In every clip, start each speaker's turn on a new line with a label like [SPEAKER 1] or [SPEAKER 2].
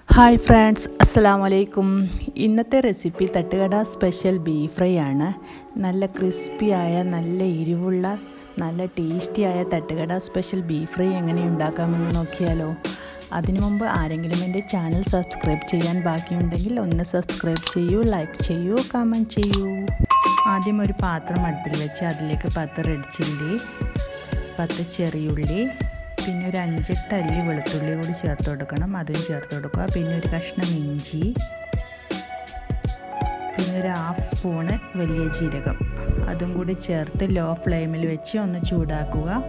[SPEAKER 1] Hi friends, അസ്സലാമു അലൈക്കും. ഇന്നത്തെ റെസിപ്പി തട്ടുകട സ്പെഷ്യൽ ബീഫ് ഫ്രൈ ആണ്. നല്ല ക്രിസ്പിയായ, നല്ല എരിവുള്ള, നല്ല ടേസ്റ്റിയായ തട്ടുകട സ്പെഷ്യൽ ബീഫ് ഫ്രൈ എങ്ങനെ ഉണ്ടാക്കാമെന്ന് നോക്കിയാലോ. അതിനു മുമ്പ് ആരെങ്കിലും എൻ്റെ ചാനൽ സബ്സ്ക്രൈബ് ചെയ്യാൻ ബാക്കിയുണ്ടെങ്കിൽ ഒന്ന് സബ്സ്ക്രൈബ് ചെയ്യൂ, ലൈക്ക് ചെയ്യൂ, കമൻറ്റ് ചെയ്യൂ. ആദ്യം ഒരു പാത്രം അടുപ്പിൽ വെച്ച് അതിലേക്ക് 10 റെഡ് ചില്ലി, 10 ചെറിയുള്ളി, പിന്നെ ഒരു 5-8 അല്ലി വെളുത്തുള്ളി കൂടി ചേർത്ത് കൊടുക്കണം. അതും ചേർത്ത് കൊടുക്കുക. പിന്നെ ഒരു കഷ്ണം ഇഞ്ചി, പിന്നെ ഒരു 1/2 സ്പൂണ് വലിയ ജീരകം, അതും കൂടി ചേർത്ത് ലോ ഫ്ലെയിമിൽ വെച്ച് ഒന്ന് ചൂടാക്കുക.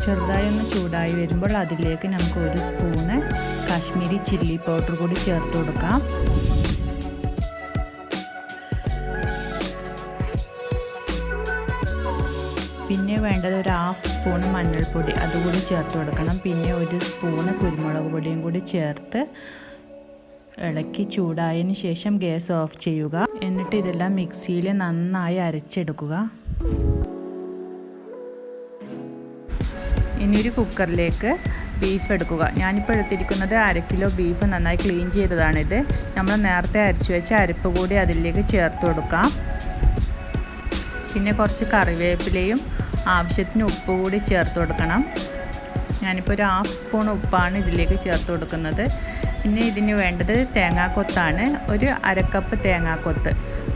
[SPEAKER 1] ചെറുതായി ഒന്ന് ചൂടായി വരുമ്പോൾ അതിലേക്ക് നമുക്ക് 1 സ്പൂണ് കാശ്മീരി ചില്ലി പൗഡർ കൂടി ചേർത്ത് കൊടുക്കാം. പിന്നെ വേണ്ടത് ഒരു 1/2 സ്പൂണ് മഞ്ഞൾപ്പൊടി, അതുകൂടി ചേർത്ത് കൊടുക്കണം. പിന്നെ 1 സ്പൂണ് കുരുമുളക് പൊടിയും കൂടി ചേർത്ത് ഇളക്കി ചൂടായതിന് ശേഷം ഗ്യാസ് ഓഫ് ചെയ്യുക. എന്നിട്ട് ഇതെല്ലാം മിക്സിയിൽ നന്നായി അരച്ചെടുക്കുക. ഇനി ഒരു കുക്കറിലേക്ക് ബീഫ് എടുക്കുക. ഞാനിപ്പോൾ എടുത്തിരിക്കുന്നത് 1/2 കിലോ ബീഫ് നന്നായി ക്ലീൻ ചെയ്തതാണിത്. നമ്മൾ നേരത്തെ അരച്ചു വെച്ച അരപ്പ് കൂടി അതിലേക്ക് ചേർത്ത് കൊടുക്കാം. പിന്നെ കുറച്ച് കറിവേപ്പിലയും ആവശ്യത്തിന് ഉപ്പ് കൂടി ചേർത്ത് കൊടുക്കണം. ഞാനിപ്പോൾ ഒരു 1/2 സ്പൂൺ ഉപ്പാണ് ഇതിലേക്ക് ചേർത്ത് കൊടുക്കുന്നത്. പിന്നെ ഇതിന് വേണ്ടത് തേങ്ങാക്കൊത്താണ്. ഒരു 1/2 കപ്പ് തേങ്ങാക്കൊത്ത്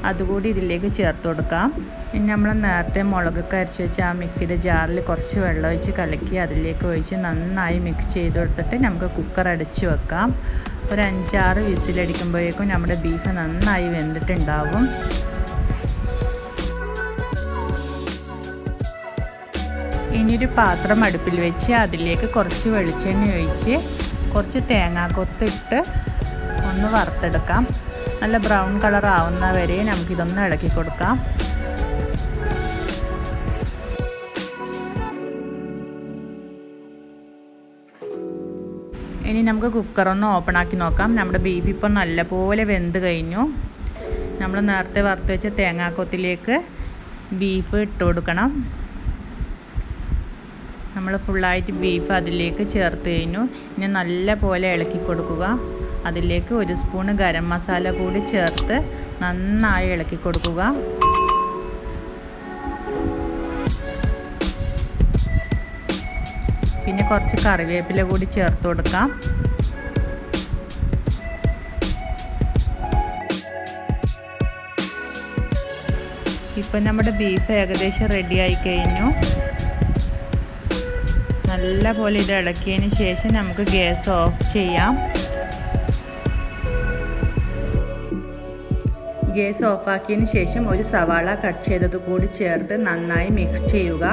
[SPEAKER 1] അതുകൂടി ഇതിലേക്ക് ചേർത്ത് കൊടുക്കാം. പിന്നെ നമ്മൾ നേരത്തെ മുളകൊക്കെ അരച്ച് വെച്ച് ആ മിക്സിയുടെ ജാറിൽ കുറച്ച് വെള്ളം ഒഴിച്ച് കലക്കി അതിലേക്ക് ഒഴിച്ച് നന്നായി മിക്സ് ചെയ്ത് കൊടുത്തിട്ട് നമുക്ക് കുക്കർ അടച്ച് വെക്കാം. ഒരു 5-6 വിസിലടിക്കുമ്പോഴേക്കും നമ്മുടെ ബീഫ് നന്നായി വെന്തിട്ടുണ്ടാവും. ഇനിയൊരു പാത്രം അടുപ്പിൽ വെച്ച് അതിലേക്ക് കുറച്ച് വെളിച്ചെണ്ണ ഒഴിച്ച് കുറച്ച് തേങ്ങാക്കൊത്തിട്ട് ഒന്ന് വറുത്തെടുക്കാം. നല്ല ബ്രൗൺ കളർ ആവുന്ന വരെ നമുക്കിതൊന്ന് ഇളക്കി കൊടുക്കാം. ഇനി നമുക്ക് കുക്കറൊന്ന് ഓപ്പൺ ആക്കി നോക്കാം. നമ്മുടെ ബീഫ് ഇപ്പോൾ നല്ലപോലെ വെന്ത് കഴിഞ്ഞു. നമ്മൾ നേരത്തെ വറുത്ത് വെച്ച തേങ്ങാക്കൊത്തിലേക്ക് ബീഫ് ഇട്ട് കൊടുക്കണം. നമ്മൾ ഫുള്ളായിട്ട് ബീഫ് അതിലേക്ക് ചേർത്ത് കഴിഞ്ഞു. ഇനി നല്ല പോലെ ഇളക്കി കൊടുക്കുക. അതിലേക്ക് 1 സ്പൂണ് ഗരം മസാല കൂടി ചേർത്ത് നന്നായി ഇളക്കി കൊടുക്കുക. പിന്നെ കുറച്ച് കറിവേപ്പില കൂടി ചേർത്ത് കൊടുക്കാം. ഇപ്പം നമ്മുടെ ബീഫ് ഏകദേശം റെഡി ആയി കഴിഞ്ഞു. നല്ല പോലെ ഇത് ഇളക്കിയതിന് ശേഷം നമുക്ക് ഗ്യാസ് ഓഫ് ചെയ്യാം. ഗ്യാസ് ഓഫാക്കിയതിന് ശേഷം ഒരു സവാള കട്ട് ചെയ്തത് കൂടി ചേർത്ത് നന്നായി മിക്സ് ചെയ്യുക.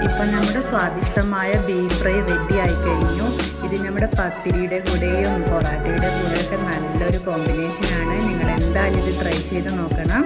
[SPEAKER 1] ഇപ്പം നമ്മുടെ സ്വാദിഷ്ടമായ ബീഫ് ഫ്രൈ റെഡി ആയി കഴിഞ്ഞു. ഇത് നമ്മുടെ പത്തിരിയുടെ കൂടെയും പൊറാട്ടയുടെ കൂടെയൊക്കെ നല്ലൊരു കോമ്പിനേഷനാണ്. നിങ്ങൾ എന്തായാലും ഇത് ട്രൈ ചെയ്ത് നോക്കണം.